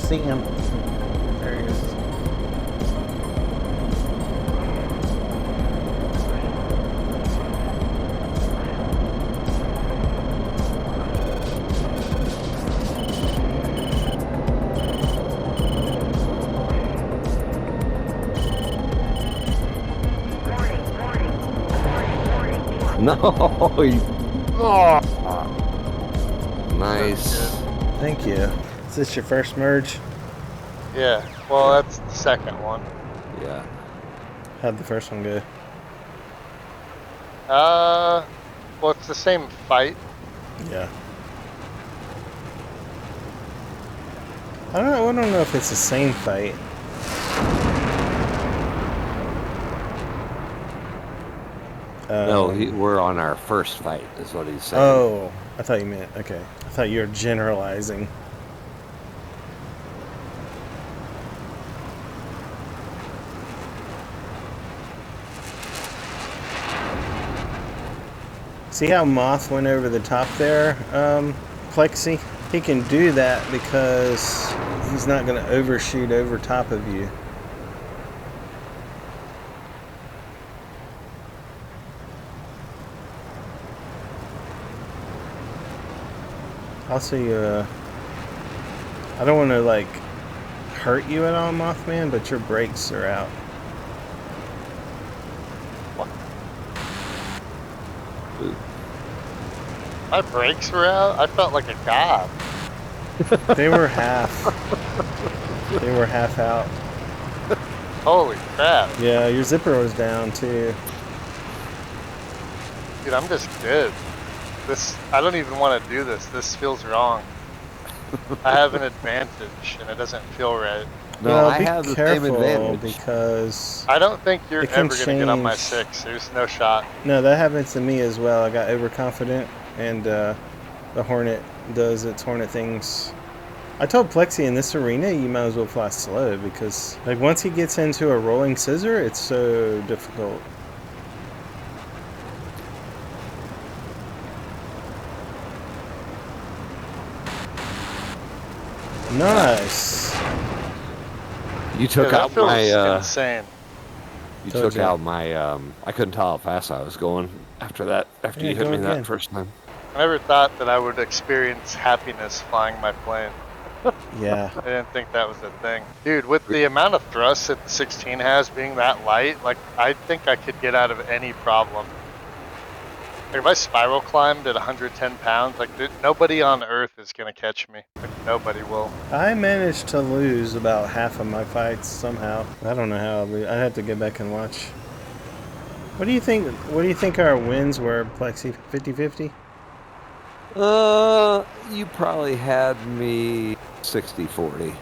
see him. There he is. No. Oh. Nice. Thank you. Is this your first merge? Yeah, well, that's the second one. Yeah. How'd the first one go? Well, it's the same fight. Yeah. I don't know if it's the same fight. No, we're on our first fight, is what he's saying. Oh, I thought you meant, okay. I thought you were generalizing. See how Moth went over the top there, Plexi? He can do that because he's not going to overshoot over top of you. Also, I don't want to like hurt you at all, Mothman, but your brakes are out. What? My brakes were out? I felt like a god. They were half. They were half out. Holy crap. Yeah, your zipper was down too. Dude, I'm just good. I don't even want to do this. This feels wrong. I have an advantage, and it doesn't feel right. No, well, I have the same advantage. Because I don't think you're ever going to get on my change. 6. There's no shot. No, that happens to me as well. I got overconfident, and the Hornet does its Hornet things. I told Plexi in this arena, you might as well fly slow because, like, once he gets into a rolling scissor, it's so difficult. Nice. You took Dude, out that my. feels insane. You Told took you. out my. I couldn't tell how fast I was going after that. After Yeah, you hit go me again. that first time. I never thought that I would experience happiness flying my plane. Yeah. I didn't think that was a thing. Dude, with the amount of thrust that the 16 has being that light, like, I think I could get out of any problem. Like, if I spiral climbed at 110 pounds, like, nobody on Earth is going to catch me. Like, nobody will. I managed to lose about half of my fights somehow. I don't know how I'll lose. I'd have to get back and watch. What do you think? What do you think our wins were, Plexi? 50-50? You probably had me 60-40.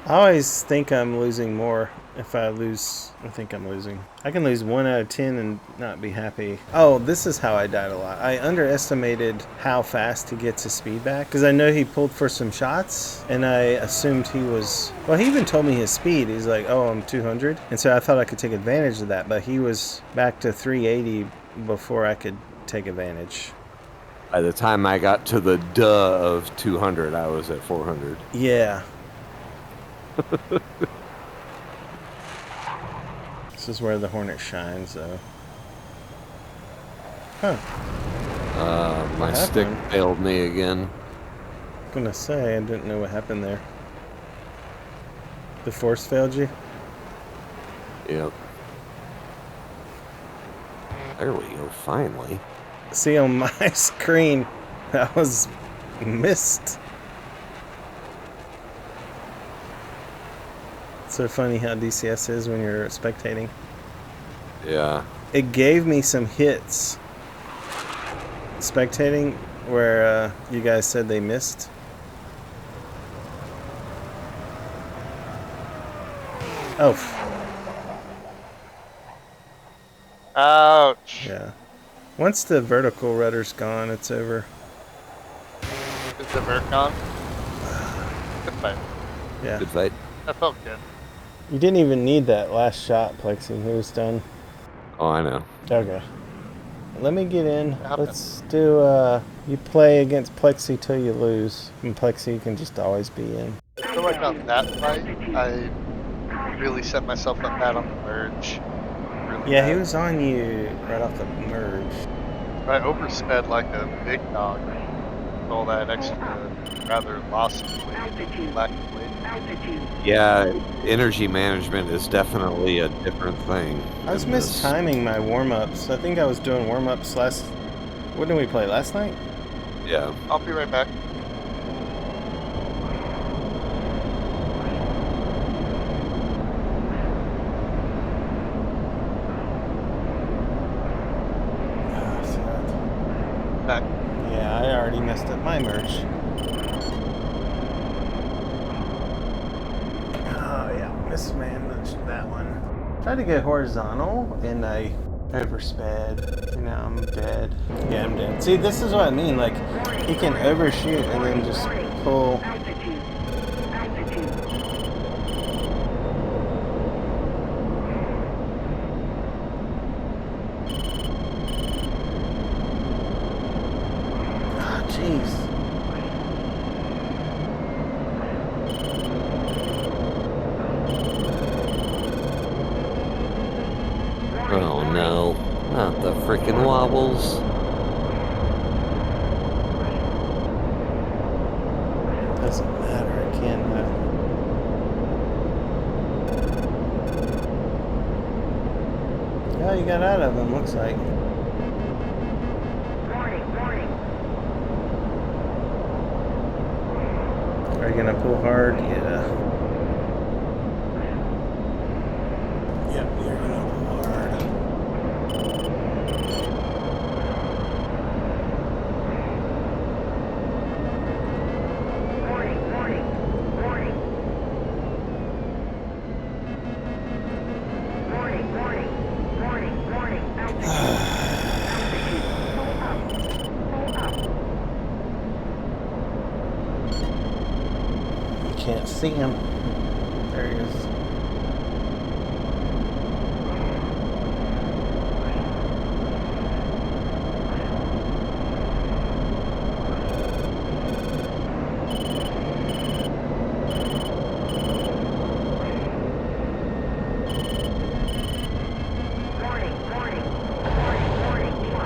I always think I'm losing more. If I lose, I think I'm losing. I can lose 1 out of 10 and not be happy. Oh, this is how I died a lot. I underestimated how fast he gets his speed back because I know he pulled for some shots and I assumed he was, well, he even told me his speed. He's like, oh, I'm 200. And so I thought I could take advantage of that, but he was back to 380 before I could take advantage. By the time I got to the duh of 200, I was at 400. Yeah. This is where the Hornet shines, though. Huh. My stick failed me again. I'm gonna say, I didn't know what happened there. The force failed you? Yep. There we go, finally. See, on my screen, that was missed. It's so funny how DCS is when you're spectating. Yeah. It gave me some hits spectating where you guys said they missed. Oh. Ouch. Yeah. Once the vertical rudder's gone, it's over. Is the vert gone? Good fight. Yeah. Good fight. That felt good. You didn't even need that last shot, Plexi. It was done. Oh, I know. Okay. let me get in. Happened. Let's do, you play against Plexi till you lose. And Plexi can just always be in. I feel like on that fight, I really set myself up bad on the merge. Really Yeah, bad. he was on you right off the merge. I oversped like a big dog. All that extra, rather lost weight, lack of weight. Yeah, energy management is definitely a different thing. I was in this. mistiming my warm-ups. I think I was doing warm-ups last... What did we play, last night? Yeah. I'll be right back. Oh, sad. Back. Yeah, I already messed up my merge. Oh, yeah, mismanaged that one. Tried to get horizontal, and I oversped. And now I'm dead. Yeah, I'm dead. See, this is what I mean. Like, he can overshoot and then just pull. Ah, jeez. Oh no, not the freaking wobbles. Doesn't matter. I can't. Yeah, you got out of him. Looks like. Are you gonna pull hard? Yeah. Yep, you're gonna pull hard. Can't see him. There he is.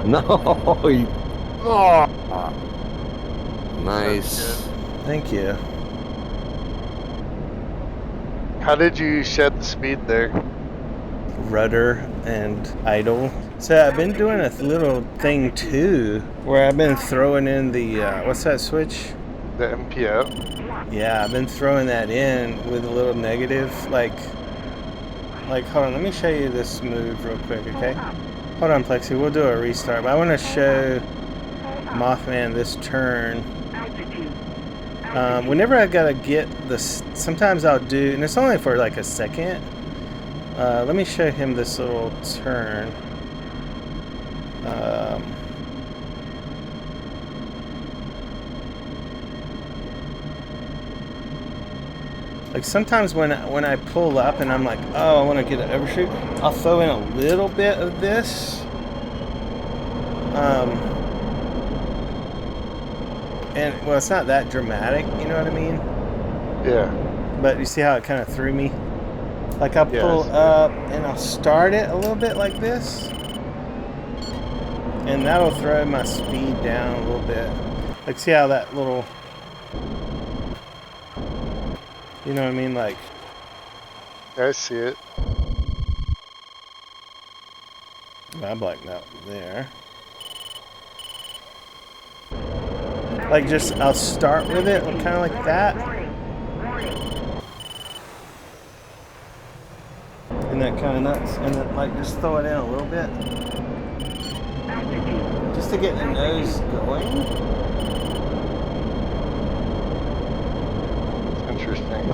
No. Oh. Nice. Thank you. How did you shed the speed there? Rudder and idle. So I've been doing a little thing too, where I've been throwing in the what's that switch? The MPO? Yeah, I've been throwing that in with a little negative, like hold on, let me show you this move real quick, okay? Hold on, Plexi, we'll do a restart, but I want to show Mothman this turn. Whenever I gotta get this, sometimes I'll do, and it's only for like a second. Let me show him this little turn. Like sometimes when I pull up and I'm like, oh, I want to get an overshoot, I'll throw in a little bit of this. And well, it's not that dramatic, you know what I mean? Yeah. But you see how it kind of threw me? Like I'll Yeah, pull I see. up and I'll start it a little bit like this. And that'll throw my speed down a little bit. Like see how that little, you know what I mean? Like, I see it. I blacked out there. Like just, I'll start with it kind of like that. And that kind of nuts. And then like just throw it in a little bit. Just to get the nose going. It's interesting.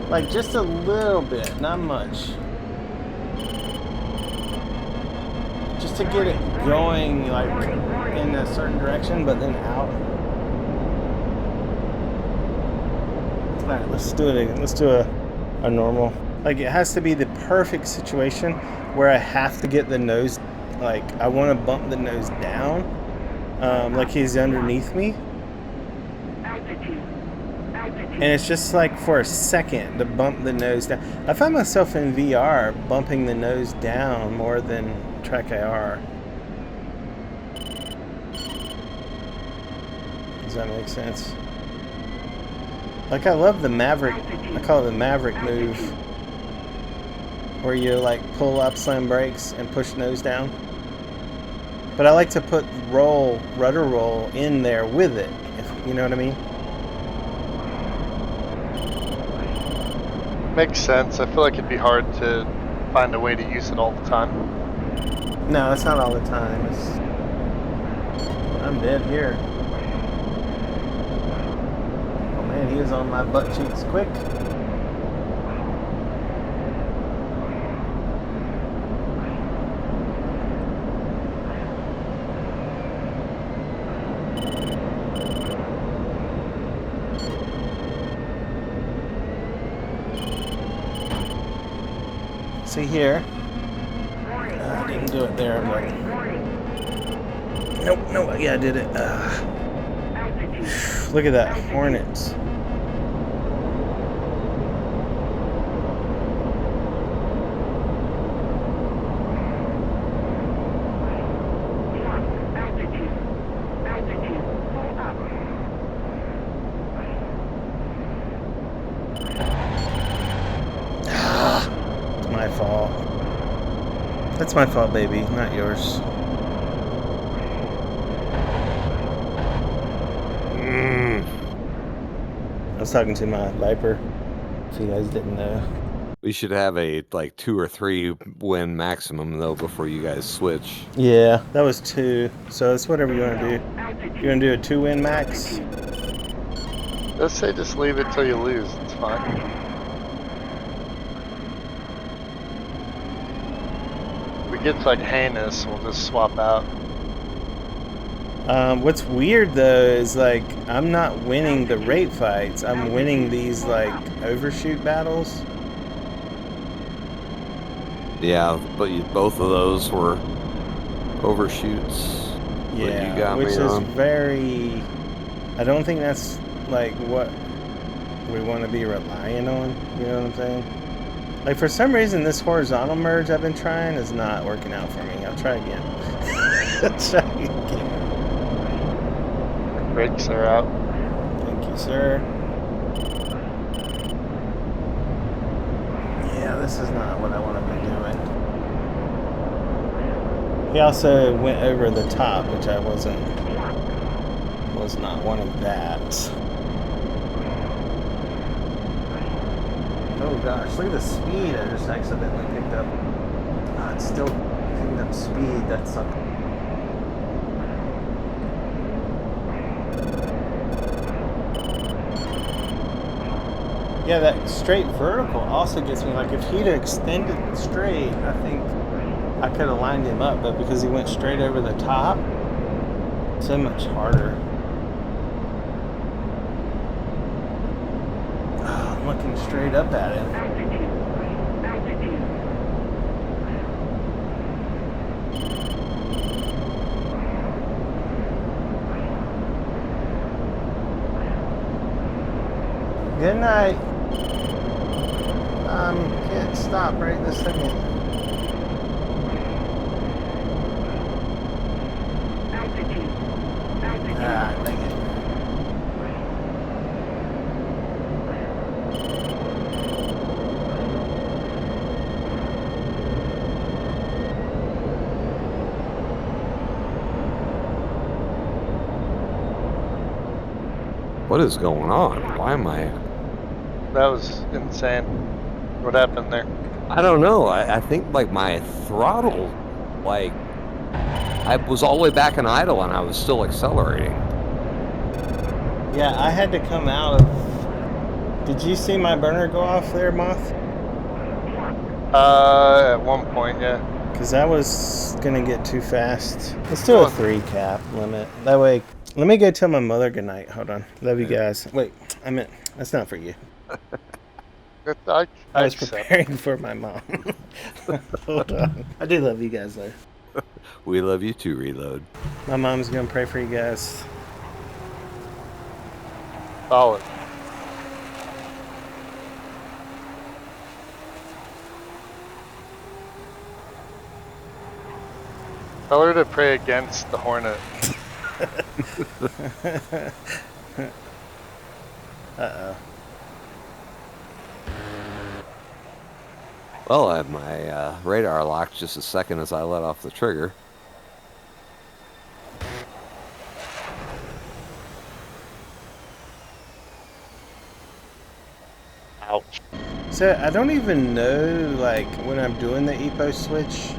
Like just a little bit, not much. Just to get it going like in a certain direction, but then out. Alright, let's do it again. Let's do a normal. Like it has to be the perfect situation where I have to get the nose like I want to bump the nose down, like he's underneath me. And it's just like for a second to bump the nose down. I find myself in VR bumping the nose down more than Track AR. Does that make sense? Like I love the Maverick, I call it the Maverick move, where you like pull up, slam brakes, and push nose down. But I like to put rudder roll in there with it, if you know what I mean. Makes sense. I feel like it'd be hard to find a way to use it all the time. No, it's not all the time. I'm dead here. Oh man, he was on my butt cheeks quick. See here. I didn't do it there. I'm like, nope. Yeah, I did it. Look at that. Hornets. My fault. That's my fault, baby, not yours. I was talking to my Viper, if you guys didn't know. We should have a like 2 or 3 win maximum though before you guys switch. Yeah, that was 2. So it's whatever you want to do. You want to do a 2-win max? Let's say just leave it till you lose. It's fine. If it gets like heinous, we'll just swap out. What's weird though is like I'm not winning the rate fights. I'm winning these like overshoot battles. Yeah, but both of those were overshoots. Yeah, you got which me is on. very. I don't think that's like what we want to be relying on. You know what I'm saying? Like for some reason, this horizontal merge I've been trying is not working out for me. I'll try again. I'll try again. Brakes are out. Thank you, sir. Yeah, this is not what I want to be doing. He also went over the top, which I was not wanting that. Oh gosh, look at the speed I just accidentally picked up. Oh, it's still picking up speed, that sucks. Yeah, that straight vertical also gets me. Like if he'd extended straight, I think I could have lined him up, but because he went straight over the top, so much harder. Oh, I'm looking straight up at him. Good night. Can't stop right this second. Ah, dang it. What is going on? Why am I? That was insane. What happened there? I don't know. I think like my throttle, like I was all the way back in idle and I was still accelerating. Yeah, I had to come out of. Did you see my burner go off there, Moth? At one point, yeah. Because I was gonna get too fast. Let's do a 3 cap limit. That way, let me go tell my mother goodnight. Hold on. Love you guys. Wait, I meant, that's not for you. I I was accept. preparing for my mom. Hold on. I do love you guys though. We love you too, Reload. My mom's gonna pray for you guys. Solid. Tell her to pray against the Hornet. Uh-oh. Well, I have my radar locked just a second as I let off the trigger. Ouch. So I don't even know, like, when I'm doing the EPO switch,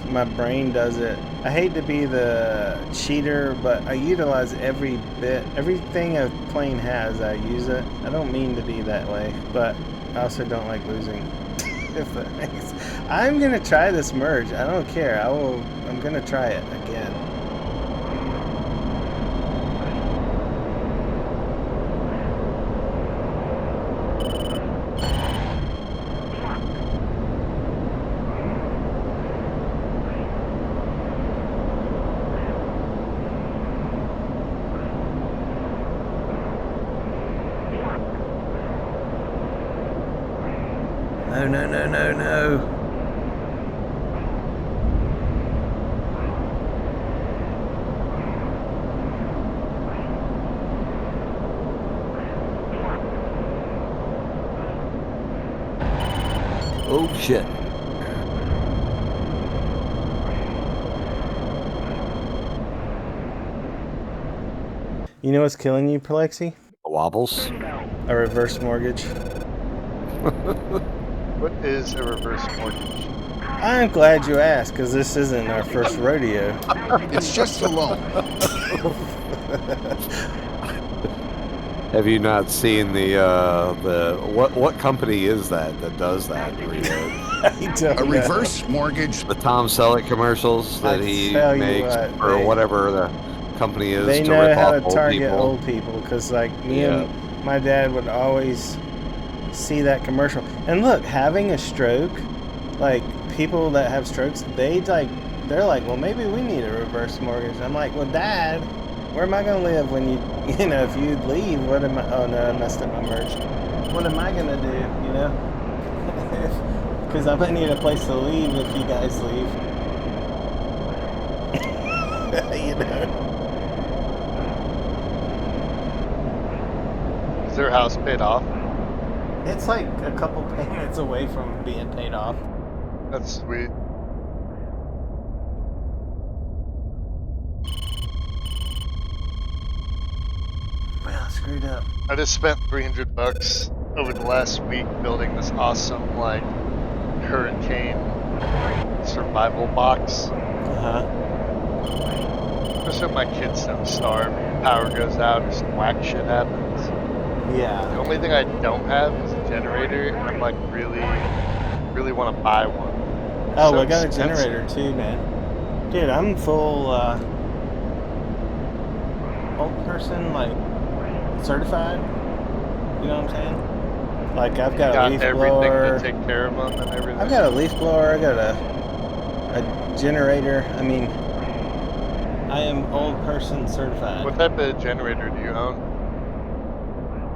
my brain does it. I hate to be the cheater, but I utilize everything a plane has, I use it. I don't mean to be that way, but I also don't like losing. If that makes... I'm gonna try this merge. I don't care. I'm gonna try it again. No, no, no, no, no. Oh, shit. You know what's killing you, Plexi? Wobbles. A reverse mortgage. What is a reverse mortgage? I'm glad you asked, because this isn't our first rodeo. It's just a loan. Have you not seen the what company is that does that? Reload? I don't A know. reverse mortgage. The Tom Selleck commercials that I he tell you makes, what, or they- whatever the company is, They to know rip how off to target people. old people, because like me Yeah. and my dad would always see that commercial. And look, having a stroke, like people that have strokes, they're like, well, maybe we need a reverse mortgage. I'm like, well, Dad, where am I gonna live when if you leave? What am I? Oh no, I messed up my merch. What am I gonna do? Because I might need a place to leave if you guys leave. Is their house paid off? It's like a couple payments away from being paid off. That's sweet. Well, I screwed up. I just spent $300 over the last week building this awesome, like, hurricane survival box. Uh-huh. Just so my kids don't starve, power goes out, or some whack shit happens. The Yeah. only thing I don't have is a generator, and I'm like really want to buy one. Oh, So I got a expensive. generator too, man. Dude, I'm full old person, like certified. You know what I'm saying? Like I've got a Got leaf everything blower. to take care of them and everything. I've got a leaf blower. I got a generator. I mean, I am old person certified. What type of generator do you own?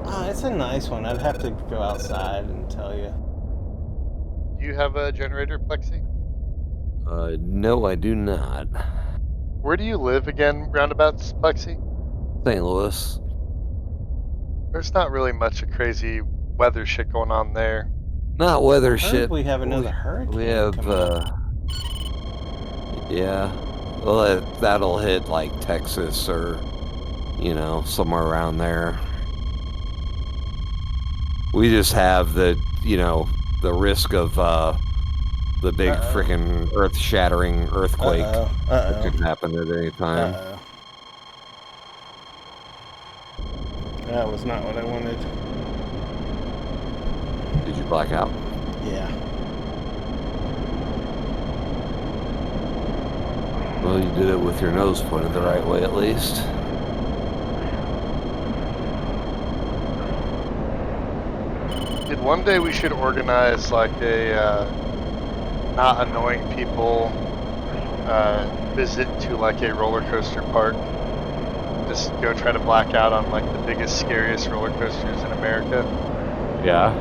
Oh, it's a nice one. I'd have to go outside and tell you. Do you have a generator, Plexi? No, I do not. Where do you live again, roundabouts, Plexi? St. Louis. There's not really much of crazy weather shit going on there. Not weather Heard shit. we have another hurricane We have, coming up. yeah. Well, that'll hit like Texas or, somewhere around there. We just have the risk of the big Uh-oh. freaking earth-shattering earthquake Uh-oh. that Uh-oh. could happen at any time. Uh-oh. That was not what I wanted. Did you black out? Yeah. Well, you did it with your nose pointed the right way, at least. Dude, one day we should organize like a not annoying people visit to like a roller coaster park. Just go try to black out on like the biggest, scariest roller coasters in America. Yeah.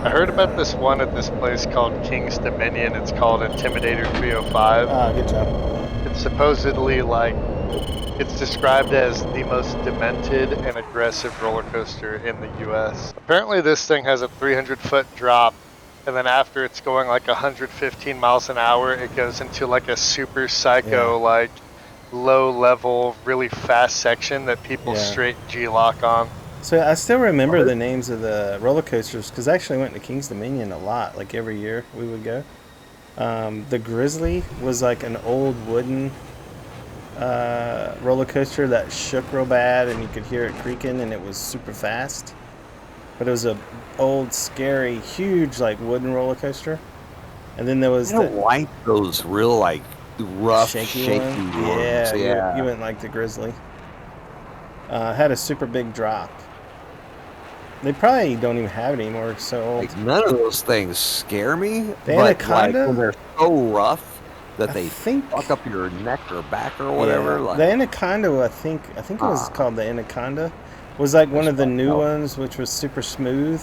I heard about this one at this place called King's Dominion. It's called Intimidator 305. Ah, good job. It's supposedly like, it's described as the most demented and aggressive roller coaster in the US. Apparently this thing has a 300-foot drop, and then after it's going like 115 miles an hour, it goes into like a super psycho, like low level, really fast section that people straight G-lock on. So I still remember the names of the roller coasters because I actually went to King's Dominion a lot. Like every year we would go. The Grizzly was like an old wooden roller coaster that shook real bad and you could hear it creaking and it was super fast. But it was a old, scary, huge like wooden roller coaster. And then there was I don't like those real like rough, shaky ones. ones. Yeah. You wouldn't like the Grizzly. Had a super big drop. They probably don't even have it anymore. It's so old. Like, none of those things scare me. The but Anaconda? like, when they're so rough that they think fuck up your neck or back or whatever. Yeah. Like, the Anaconda, I think it was called the Anaconda, was like one of the new ones, which was super smooth,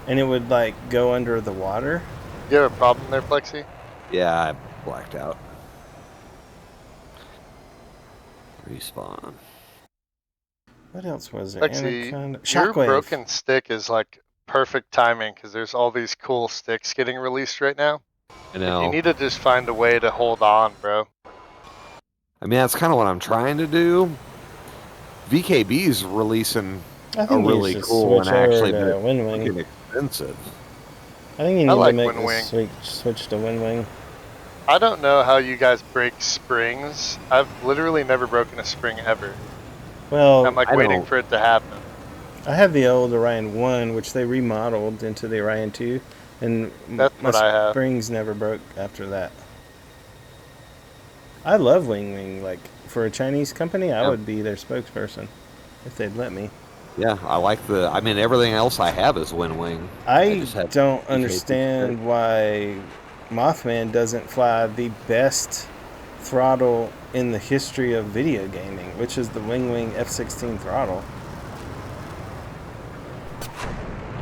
and it would like go under the water. You have a problem there, Plexi? Yeah, I blacked out. Respawn. What else was there? Plexi, Anaconda. your Shockwave. broken stick is like perfect timing because there's all these cool sticks getting released right now. I know. You need to just find a way to hold on, bro. I mean, that's kind of what I'm trying to do. VKB's releasing I think a really you should cool and switch over actually to Wind Wing. fucking expensive. I think you need like to make Wind Wing. the switch to Wind Wing. I don't know how you guys break springs. I've literally never broken a spring ever. Well, I'm like waiting for it to happen. I have the old Orion 1, which they remodeled into the Orion 2, and That's my what I have. springs never broke after that. I love Wing Wing. Like, for a Chinese company, I would be their spokesperson if they'd let me. Yeah, I like the. I mean, everything else I have is Wind Wing. I just have don't VKB understand why Mothman doesn't fly the best throttle in the history of video gaming, which is the Wing Wing F-16 throttle.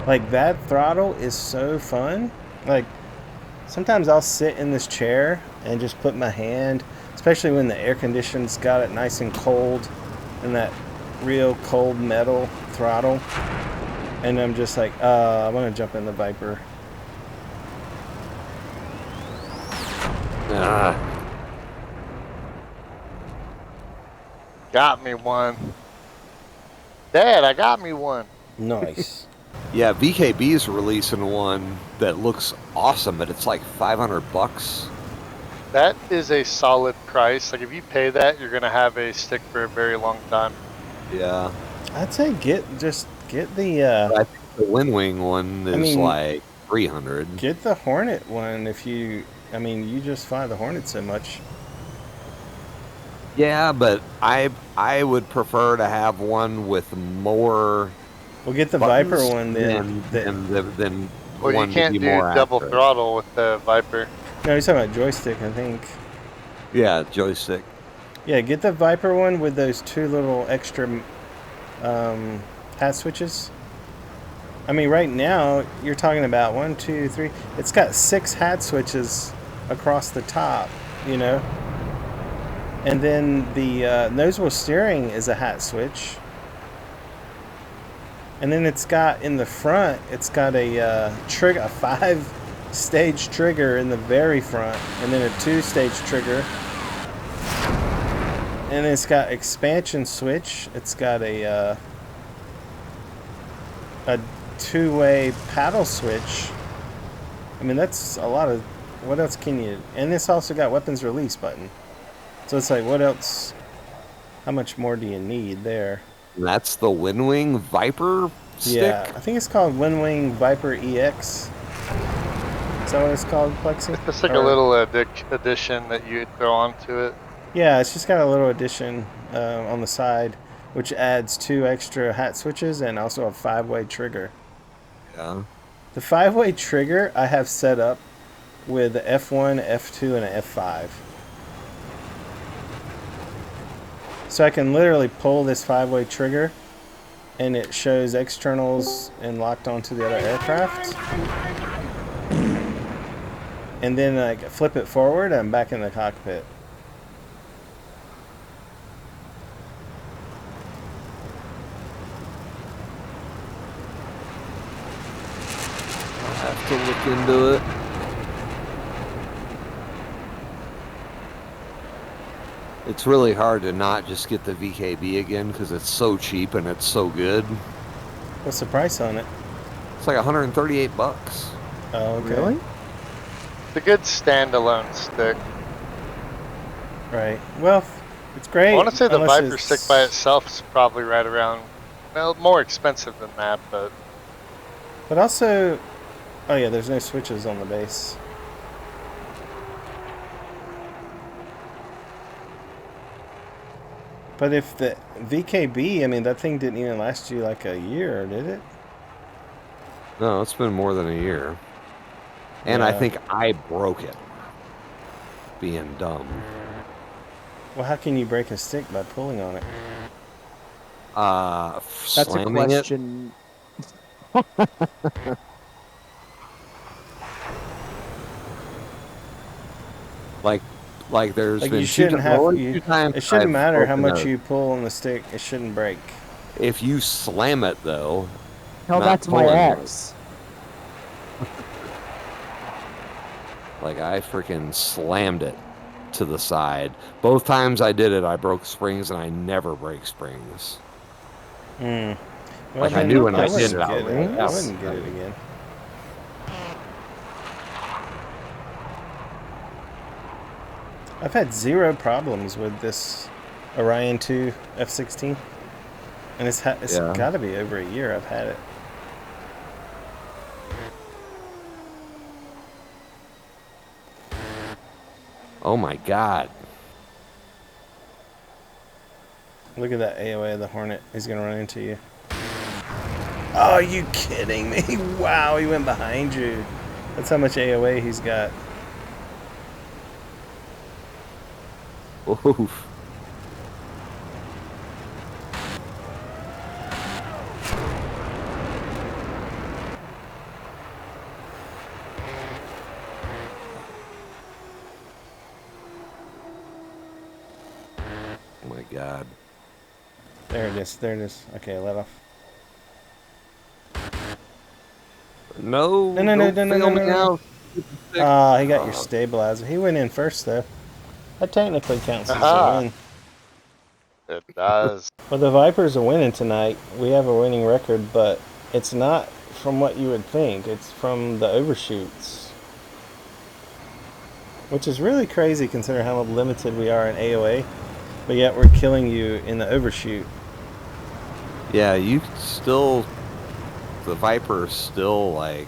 Like, that throttle is so fun. Like, sometimes I'll sit in this chair and just put my hand, especially when the air conditioning's got it nice and cold, and that real cold metal throttle, and I'm just like, I want to jump in the Viper. Got me one. Dad, I got me one. Nice. Yeah, VKB is releasing one that looks awesome, but it's like $500. That is a solid price. Like, if you pay that, you're gonna have a stick for a very long time. Yeah. I'd say get the I think the Wind Wing one is like 300. Get the Hornet one if you. I mean, you just fly the Hornet so much. Yeah, but I would prefer to have one with more. We'll get the Viper one than Well, one you can't to be do more double accurate. throttle with the Viper. No, he's talking about joystick, I think. Yeah, joystick. Yeah, get the Viper one with those two little extra hat switches. I mean, right now, you're talking about 1, 2, 3. It's got 6 hat switches across the top, you know? And then the nose wheel steering is a hat switch. And then it's got, in the front, it's got a trigger, a 5-stage trigger in the very front, and then a 2-stage trigger. And it's got expansion switch. It's got a 2-way paddle switch. I mean, that's a lot of. What else can you? And it's also got weapons release button. So it's like, what else? How much more do you need there? That's the Wind Wing Viper stick? Yeah, I think it's called Wind Wing Viper EX. Is that what it's called, Plexi? It's just like a little addition that you throw onto it. Yeah, it's just got a little addition on the side, which adds 2 extra hat switches and also a 5-way trigger. Yeah. The 5-way trigger I have set up with F1, F2, and an F5. So I can literally pull this 5-way trigger and it shows externals and locked onto the other aircraft. And then like flip it forward, I'm back in the cockpit. I'll have to look into it. It's really hard to not just get the VKB again because it's so cheap and it's so good. What's the price on it? It's like 138 bucks. Oh, okay. Really? It's a good standalone stick. Right. Well, it's great. I want to say the unless Viper it's- stick by itself is probably right around, well, more expensive than that, but But also, oh yeah, there's no switches on the base. But if the VKB, I mean, that thing didn't even last you like a year, did it? No, it's been more than a year. And I Yeah. think I broke it. Being dumb. Well, how can you break a stick by pulling on it? That's a Slamming it. question. Like there's Like been you shouldn't have. two times It shouldn't I've matter how broken much a- you pull on the stick. It shouldn't break. If you slam it though, Tell not that to my pulling it. ex. like I freaking slammed it to the side. Both times I did it, I broke springs, and I never break springs. Hmm. Well, Like, I then knew when I wouldn't did it, I get was- I that wouldn't was- get it again. I've had 0 problems with this Orion 2 F-16, and it's Yeah. got to be over a year I've had it. Oh my god! Look at that AOA of the Hornet. He's gonna run into you. Oh, are you kidding me? Wow, he went behind you. That's how much AOA he's got. Oof. Oh my god. There it is. There it is. Okay, let off. No, No, no, no, don't no, no, fail no, me no, no. now. Ah, he got your stabilizer. He went in first, though. That technically counts as Aha. a win. it does. Well, the Vipers are winning tonight. We have a winning record, but it's not from what you would think. It's from the overshoots. Which is really crazy considering how limited we are in AOA. But yet we're killing you in the overshoot. Yeah, you still, the Viper still like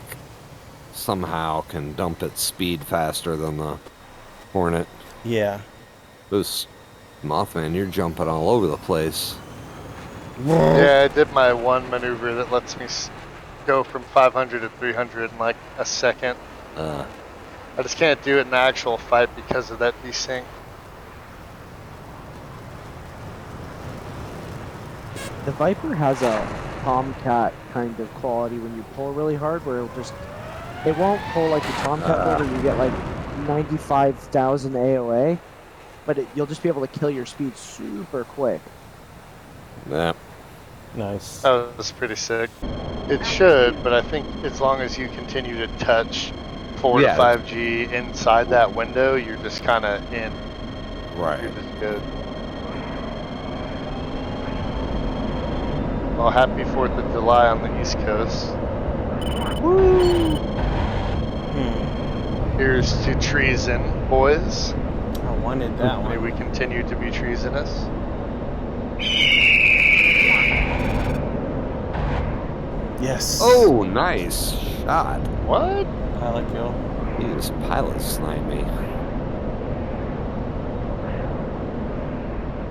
somehow can dump its speed faster than the Hornet. Yeah. Those Mothman, you're jumping all over the place. Yeah, I did my one maneuver that lets me go from 500 to 300 in like a second. Uh, I just can't do it in the actual fight because of that desync. The Viper has a Tomcat kind of quality when you pull really hard, where it won't pull like the Tomcat where you get like 95,000 AOA, but you'll just be able to kill your speed super quick. yeah. Nice. That was pretty sick. It should, but I think as long as you continue to touch 4 Yeah. to 5G inside that window, you're just kind of in. Right. You're just good. Well, happy 4th of July on the East Coast. Woo! Here's to treason, boys. I wanted that May one. we continue to be treasonous. Yes. Oh, nice shot. What? Pilot kill. He just pilot sniped me.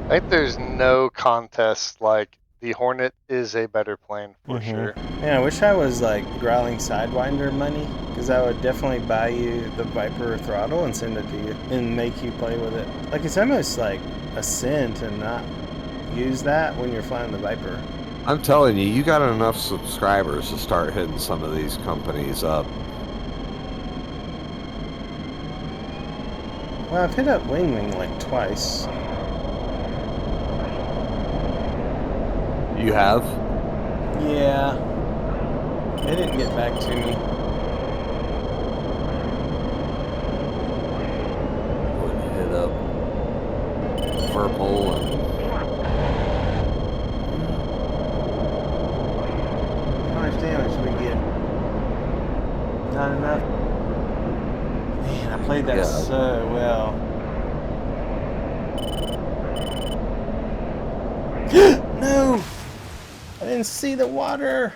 I think there's no contest like the Hornet is a better plane for sure. Yeah, I wish I was like growling sidewinder money, because I would definitely buy you the Viper throttle and send it to you and make you play with it. Like, it's almost like a sin to not use that when you're flying the Viper. I'm telling you, you got enough subscribers to start hitting some of these companies up. Well, I've hit up Wing Wing like twice. You have? Yeah. They didn't get back to me. Would hit up Purple and How much damage did we get? Not enough. Man, I played that Yeah. so well. No! I didn't see the water.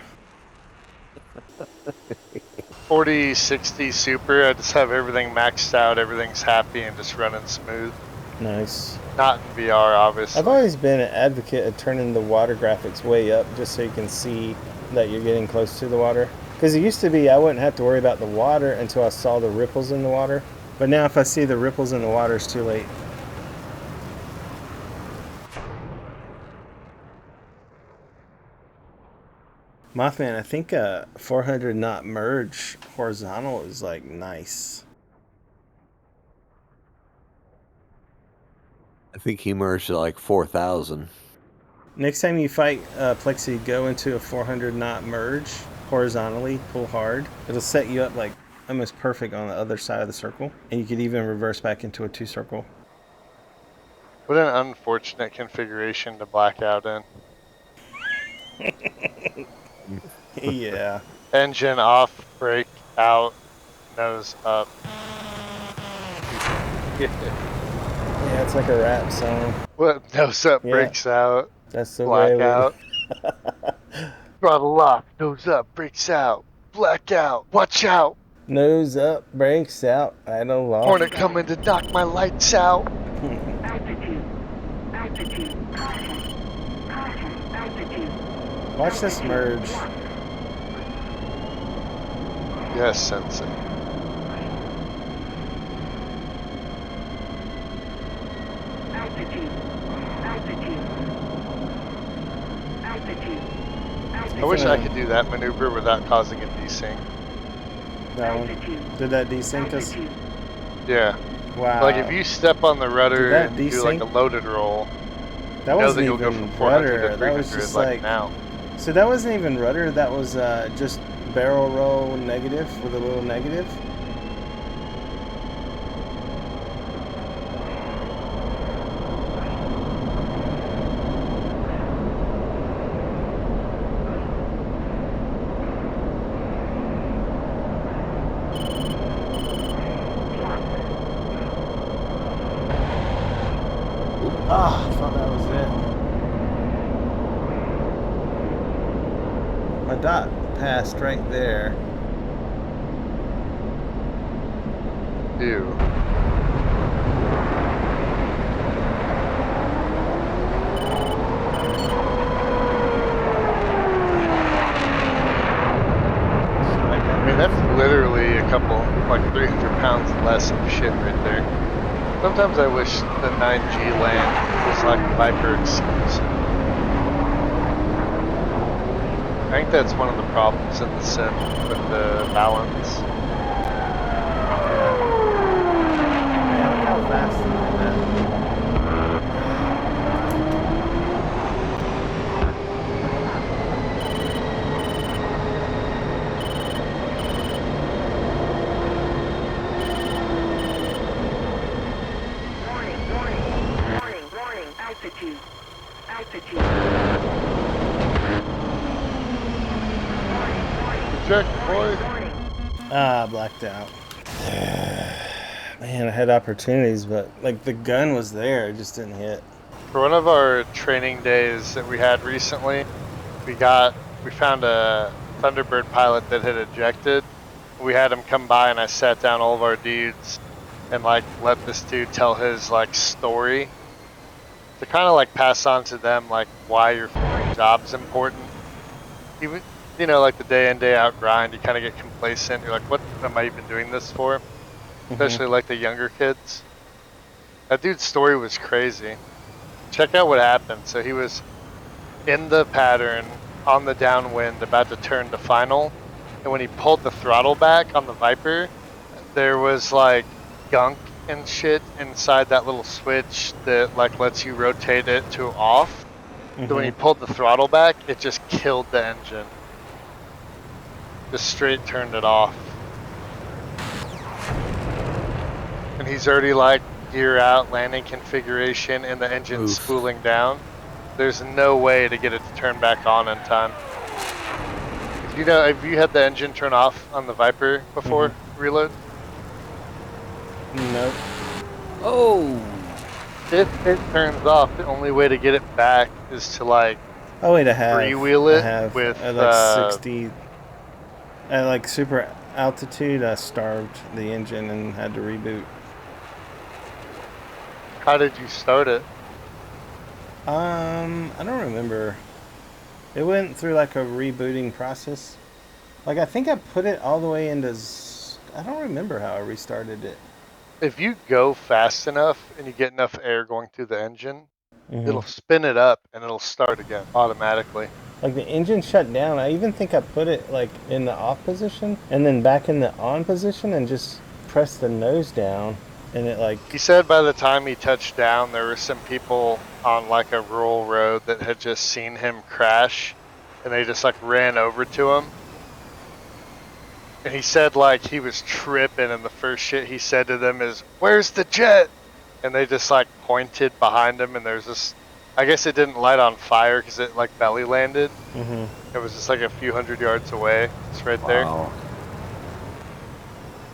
40, 60 super. I just have everything maxed out. Everything's happy and just running smooth. Nice. Not in VR, obviously. I've always been an advocate of turning the water graphics way up just so you can see that you're getting close to the water. Because it used to be I wouldn't have to worry about the water until I saw the ripples in the water. But now if I see the ripples in the water, it's too late. Mothman, I think a 400 knot merge horizontal is like nice. I think he merged at like 4,000. Next time you fight Plexi, go into a 400 knot merge horizontally, pull hard. It'll set you up like almost perfect on the other side of the circle, and you could even reverse back into a 2-circle. What an unfortunate configuration to black out in. Yeah. Engine off, brake out, nose up. Yeah, it's like a rap song. What? Nose up, Yeah. brakes out, That's the way blackout. Throttle lock, nose up, brakes out, blackout, watch out. Nose up, brakes out, idle off. Hornet coming to knock my lights out. Watch this merge. Yes, Sensei. I wish I could do that maneuver without causing a desync. That one. Did that desync us? Yeah. Wow. Like if you step on the rudder that and do like a desync? loaded roll, That you know wasn't that you'll go even from 400 rudder. to That 300 was just like like now. So that wasn't even rudder. That was just barrel roll negative with a little negative. Ah, I thought that was it. My dot passed right there. Ew. I mean, that's literally a couple, like 300 pounds less of shit right there. Sometimes I wish the 9G land was like a Viper exclusive. I think that's one of the problems in the sim with the balance. Man, look how fast he did that. Warning, altitude. Eject, boy. Ah, blacked out. Man, I had opportunities, but like the gun was there, it just didn't hit. For one of our training days that we had recently, we found a Thunderbird pilot that had ejected. We had him come by and I sat down all of our dudes and like let this dude tell his like story to kind of like pass on to them like why you're flying job's important. Even, like the day in, day out grind, you kind of get complacent. You're like, what am I even doing this for? Especially like the younger kids. That dude's story was crazy. Check out what happened. So he was in the pattern on the downwind, about to turn to final. And when he pulled the throttle back on the Viper, there was like gunk and shit inside that little switch that like lets you rotate it to off. So when he pulled the throttle back, it just killed the engine. Just straight turned it off. And he's already like gear out, landing configuration, and the engine's spooling down. There's no way to get it to turn back on in time. Have you had the engine turn off on the Viper before reload? Nope. Oh. If it turns off, the only way to get it back is to like Oh wait, I have. freewheel it I have. with at like 60. At like super altitude, I starved the engine and had to reboot. How did you start it? I don't remember. It went through like a rebooting process. Like I think I put it all the way into. I don't remember how I restarted it. If you go fast enough and you get enough air going through the engine, it'll spin it up and it'll start again automatically. Like the engine shut down. I even think I put it like in the off position and then back in the on position and just pressed the nose down and it like. He said by the time he touched down, there were some people on like a rural road that had just seen him crash and they just like ran over to him. And he said like he was tripping and the first shit he said to them is, "Where's the jet?" And they just like pointed behind him and there's this, I guess it didn't light on fire because it like belly landed. It was just like a few hundred yards away. It's right there.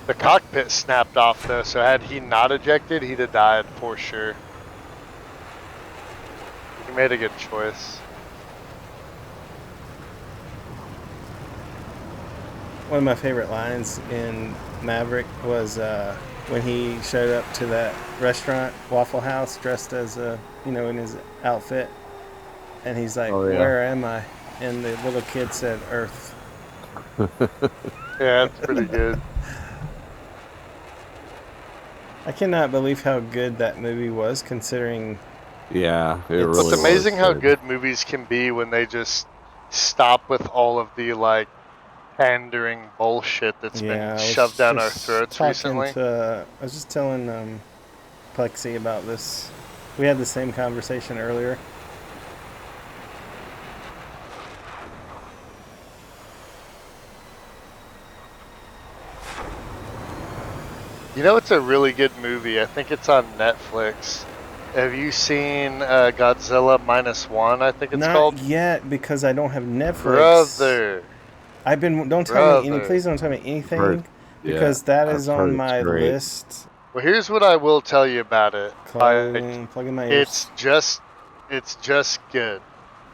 The cockpit snapped off though, so had he not ejected, he'd have died for sure. He made a good choice. One of my favorite lines in Maverick was when he showed up to that restaurant, Waffle House, dressed as in his outfit, and he's like, "Where am I?" And the little kid said, "Earth." Yeah, it's pretty good. I cannot believe how good that movie was, considering. Yeah, it really was. It's amazing how good movies can be when they just stop with all of the like pandering bullshit that's been shoved down our throats recently. I was just telling Plexi about this. We had the same conversation earlier. It's a really good movie. I think it's on Netflix. Have you seen Godzilla -1? I think it's called. Not yet, because I don't have Netflix. Brother. Please don't tell me anything, because that is on my list. Well, here's what I will tell you about it. Plug in my ears. It's just good.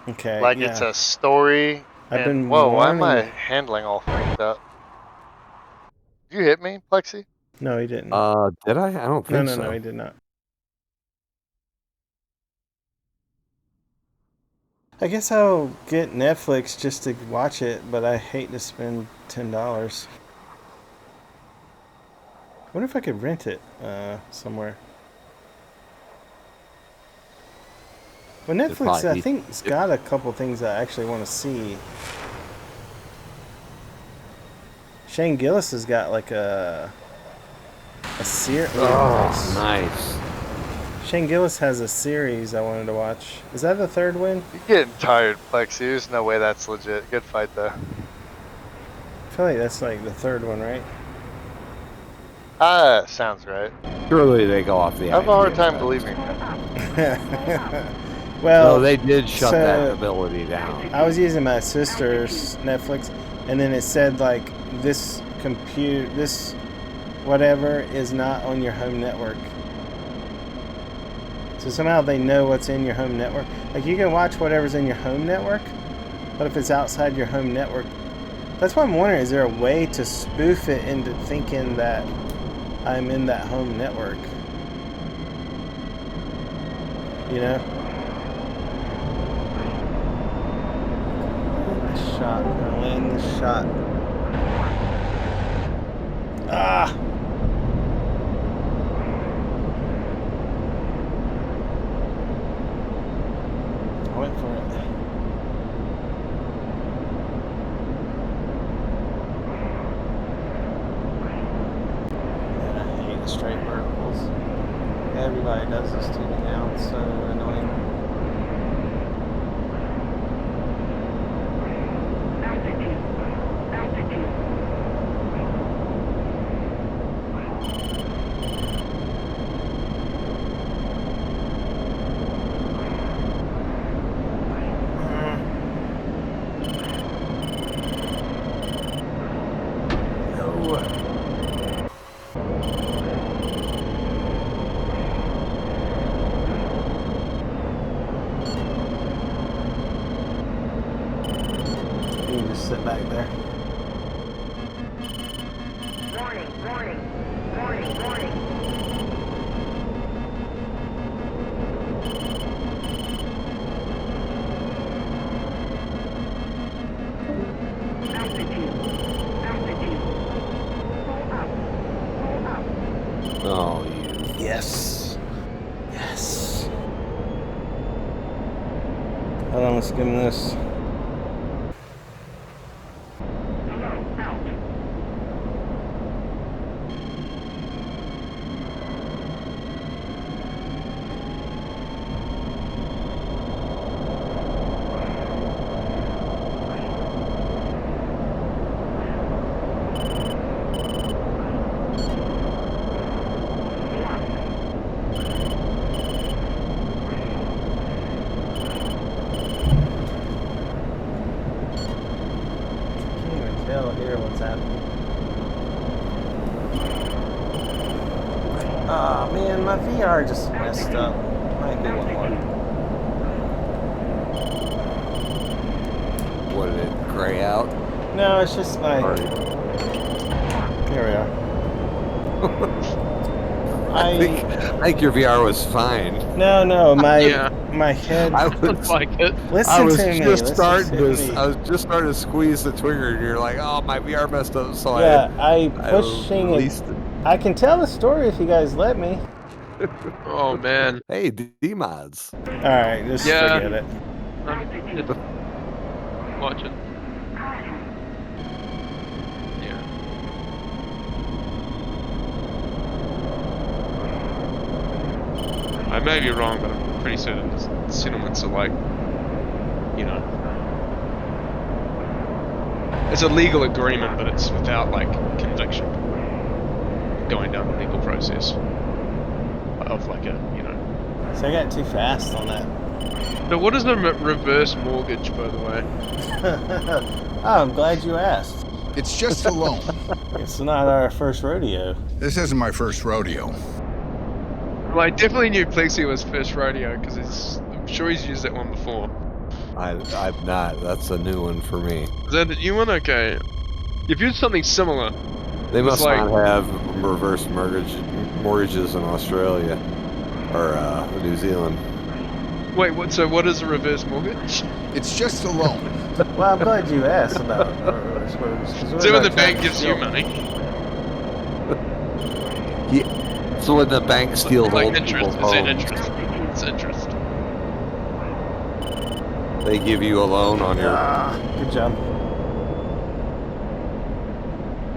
Okay. Like it's a story. Why am I handling all fucked up? Did you hit me, Plexi? No, he didn't. Did I? I don't think so. No, he did not. I guess I'll get Netflix just to watch it, but I hate to spend $10. I wonder if I could rent it somewhere. Well, Netflix, I think, it's got a couple things I actually want to see. Shane Gillis has got like a series. Oh, nice. Shane Gillis has a series I wanted to watch. Is that the third one? You're getting tired, Plexi. There's no way that's legit. Good fight, though. I feel like that's like the third one, right? Sounds right. Surely they go off the I have a hard time believing that. Well, no, they did shut that ability down. I was using my sister's Netflix, and then it said like this whatever is not on your home network. So somehow they know what's in your home network. Like you can watch whatever's in your home network, but if it's outside your home network, that's why I'm wondering, is there a way to spoof it into thinking that I'm in that home network? You know? shot. I'm gonna land this shot. Ah! I went for it. Man, I hate straight verticals. Everybody does this to me now. It's so annoying. You can just sit back there. Warning, warning, warning, warning. Altitude, altitude. Pull up, pull up. Oh, you. Yes. Yes. Hold on, let's give him this. Slow out. Can't even tell here what's happening. Oh man, my VR just messed up. Might be one more. What did it gray out? No, it's just like. Or- Here we are. I think your VR was fine. No, my Yeah. my head. I Looks was, like it. Listen I was to me. just listen starting to to. me. I was just starting to squeeze the trigger, and you're like, "Oh, my VR messed up." So Yeah, I I pushing it. released it. I can tell the story if you guys let me. Oh man. Hey, D-mods. All right, just Yeah. forget it. I'm just watching. Yeah. I may be wrong, but I'm pretty certain the settlements are like, you know, it's a legal agreement, but it's without like conviction, going down the legal process of like a, you know. So I got too fast on that. But what is a reverse mortgage, by the way? Oh, I'm glad you asked. It's just a loan. It's not our first rodeo. This isn't my first rodeo. Well, I definitely knew Plexi was first rodeo because I'm sure he's used that one before. I've not. That's a new one for me. Is that a new one? Okay. You've used something similar. They It was must like- not have reverse mortgages in Australia or New Zealand. Wait, what? So what is a reverse mortgage? It's just a loan. Well, I'm glad you asked about reverse mortgage, 'cause we're So when not the bank trying to gives you steal- money, Yeah. So when the bank steals like old interest, people's is it homes, interest? It's interest. they give you a loan on your. Ah, good job.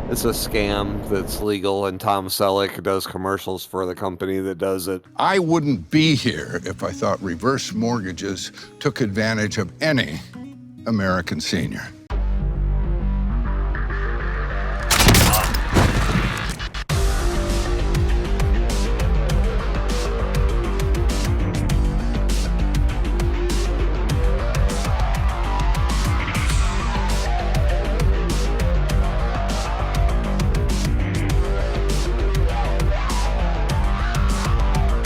It's a scam that's legal, and Tom Selleck does commercials for the company that does it. I wouldn't be here if I thought reverse mortgages took advantage of any American senior.